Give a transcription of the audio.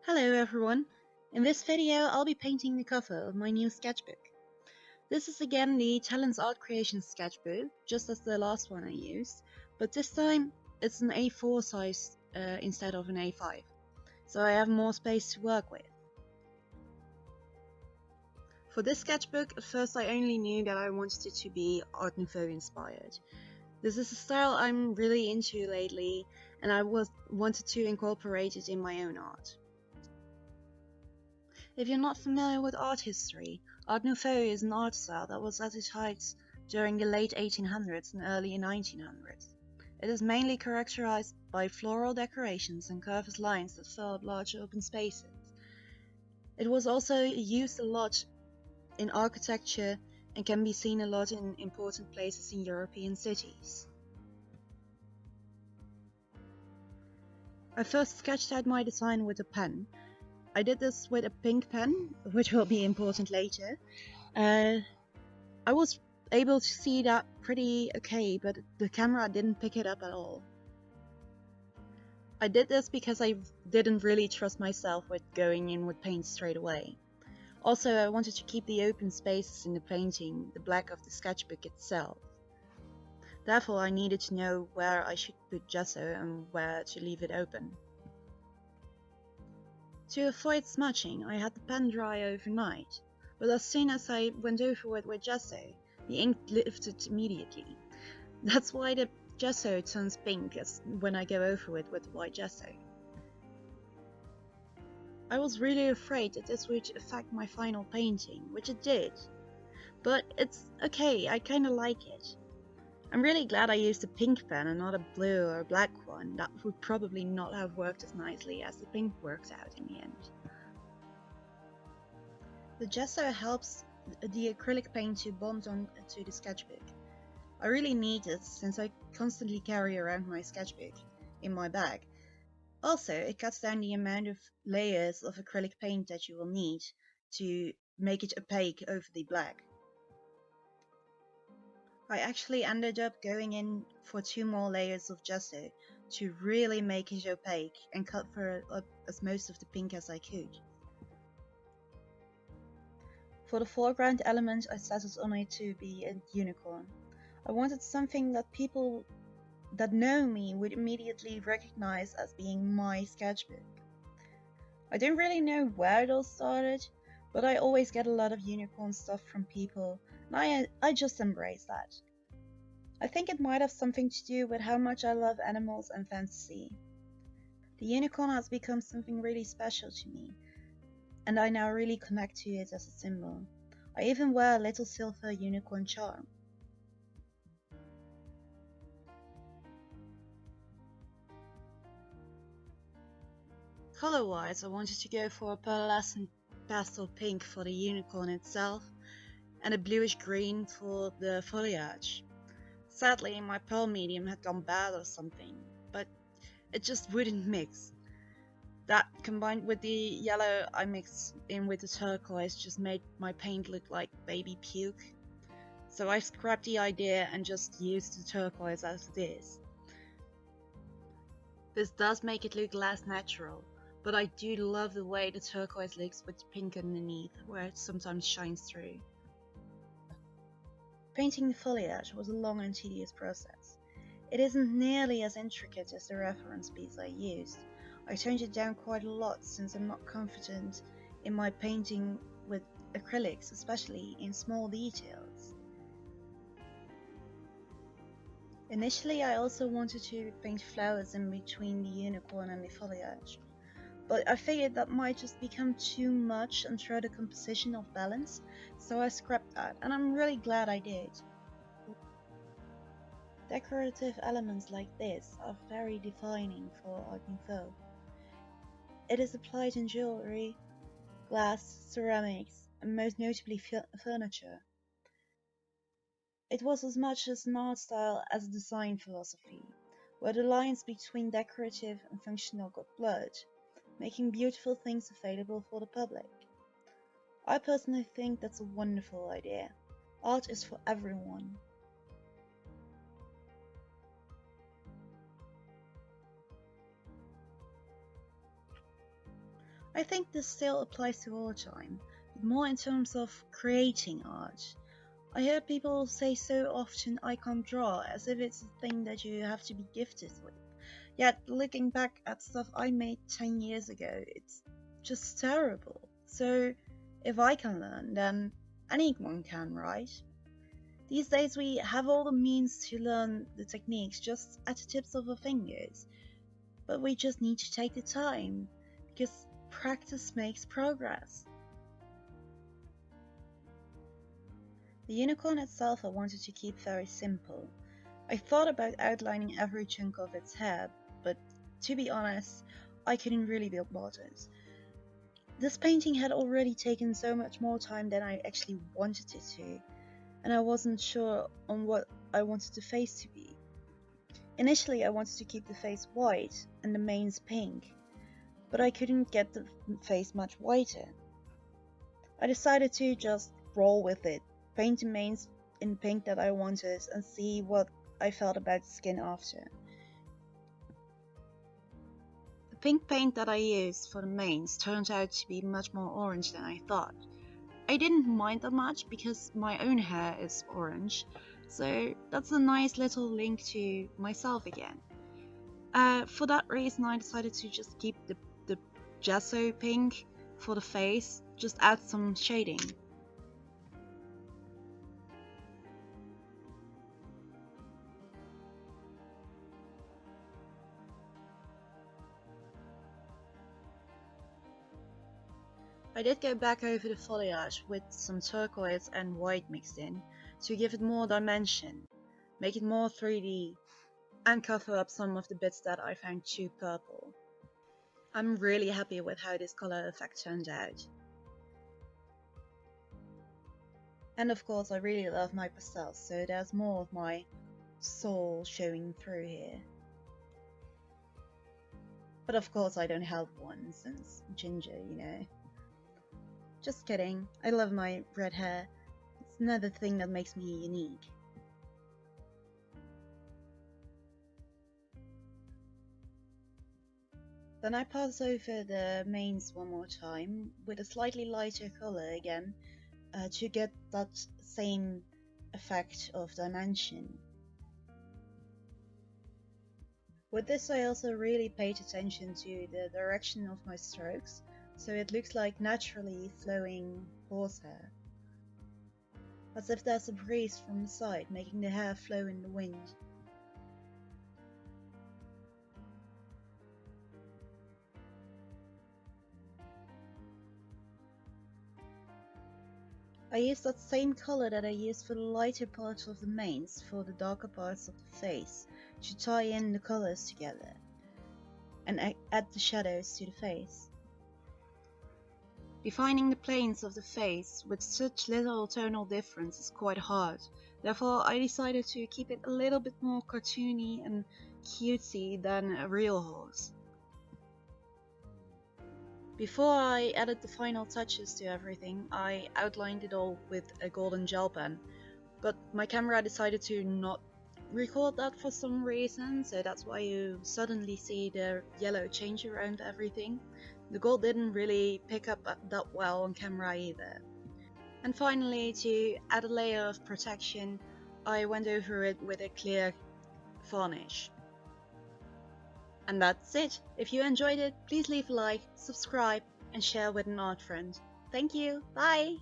Hello everyone! In this video I'll be painting the cover of my new sketchbook. This is again the Talents Art Creation sketchbook, just as the last one I used, but this time it's an A4 size instead of an A5, so I have more space to work with. For this sketchbook, at first I only knew that I wanted it to be Art Nouveau inspired. This is a style I'm really into lately, and I wanted to incorporate it in my own art. If you're not familiar with art history, Art Nouveau is an art style that was at its height during the late 1800s and early 1900s. It is mainly characterized by floral decorations and curved lines that fill up large open spaces. It was also used a lot in architecture and can be seen a lot in important places in European cities. I first sketched out my design with a pen. I did this with a pink pen, which will be important later. I was able to see that pretty okay, but the camera didn't pick it up at all. I did this because I didn't really trust myself with going in with paint straight away. Also, I wanted to keep the open spaces in the painting the black of the sketchbook itself. Therefore, I needed to know where I should put gesso and where to leave it open. To avoid smudging, I had the pen dry overnight, but as soon as I went over it with gesso, the ink lifted immediately. That's why the gesso turns pink when I go over it with white gesso. I was really afraid that this would affect my final painting, which it did. But it's okay, I kinda like it. I'm really glad I used a pink pen and not a blue or a black one. That would probably not have worked as nicely as the pink worked out in the end. The gesso helps the acrylic paint to bond onto the sketchbook. I really need this since I constantly carry around my sketchbook in my bag. Also, it cuts down the amount of layers of acrylic paint that you will need to make it opaque over the black. I actually ended up going in for 2 more layers of gesso to really make it opaque and cover up as most of the pink as I could. For the foreground element, I settled on it to be a unicorn. I wanted something that people that know me would immediately recognize as being my sketchbook. I don't really know where it all started, but I always get a lot of unicorn stuff from people, and I just embrace that. I think it might have something to do with how much I love animals and fantasy. The unicorn has become something really special to me, and I now really connect to it as a symbol. I even wear a little silver unicorn charm. Color-wise, I wanted to go for a pearlescent pastel pink for the unicorn itself, and a bluish green for the foliage. Sadly, my pearl medium had gone bad or something, but it just wouldn't mix. That, combined with the yellow I mixed in with the turquoise, just made my paint look like baby puke. So I scrapped the idea and just used the turquoise as it is. This does make it look less natural, but I do love the way the turquoise looks with the pink underneath, where it sometimes shines through. Painting the foliage was a long and tedious process. It isn't nearly as intricate as the reference piece I used. I toned it down quite a lot since I'm not confident in my painting with acrylics, especially in small details. Initially, I also wanted to paint flowers in between the unicorn and the foliage, but I figured that might just become too much and throw the composition off balance, so I scrapped that, and I'm really glad I did. Decorative elements like this are very defining for Art Nouveau. It is applied in jewelry, glass, ceramics, and most notably furniture. It was as much as an art style as a design philosophy, where the lines between decorative and functional got blurred, making beautiful things available for the public. I personally think that's a wonderful idea. Art is for everyone. I think this still applies to all time, but more in terms of creating art. I hear people say so often I can't draw, as if it's a thing that you have to be gifted with. Yet, looking back at stuff I made 10 years ago, it's just terrible. So, if I can learn, then anyone can, right? These days, we have all the means to learn the techniques just at the tips of our fingers, but we just need to take the time, because practice makes progress. The unicorn itself I wanted to keep very simple. I thought about outlining every chunk of its head, but to be honest, I couldn't really be bothered. This painting had already taken so much more time than I actually wanted it to, and I wasn't sure on what I wanted the face to be. Initially, I wanted to keep the face white and the manes pink, but I couldn't get the face much whiter. I decided to just roll with it, paint the manes in pink that I wanted, and see what I felt about the skin after. The pink paint that I used for the manes turned out to be much more orange than I thought. I didn't mind that much because my own hair is orange, so that's a nice little link to myself again. For that reason, I decided to just keep the gesso pink for the face, just add some shading. I did go back over the foliage with some turquoise and white mixed in to give it more dimension, make it more 3D, and cover up some of the bits that I found too purple. I'm really happy with how this color effect turned out. And of course I really love my pastels, so there's more of my soul showing through here. But of course I don't have one since ginger, you know. Just kidding, I love my red hair. It's another thing that makes me unique. Then I pass over the mains one more time with a slightly lighter color again to get that same effect of dimension. With this I also really paid attention to the direction of my strokes, so it looks like naturally flowing horsehair. As if there's a breeze from the side making the hair flow in the wind. I used that same color that I used for the lighter parts of the manes for the darker parts of the face to tie in the colors together and add the shadows to the face. Defining the planes of the face with such little tonal difference is quite hard, therefore I decided to keep it a little bit more cartoony and cutesy than a real horse. Before I added the final touches to everything, I outlined it all with a golden gel pen, but my camera decided to not record that for some reason, so that's why you suddenly see the yellow change around everything. The gold didn't really pick up that well on camera either. And finally, to add a layer of protection, I went over it with a clear varnish. And that's it. If you enjoyed it, please leave a like, subscribe, and share with an art friend. Thank you, bye!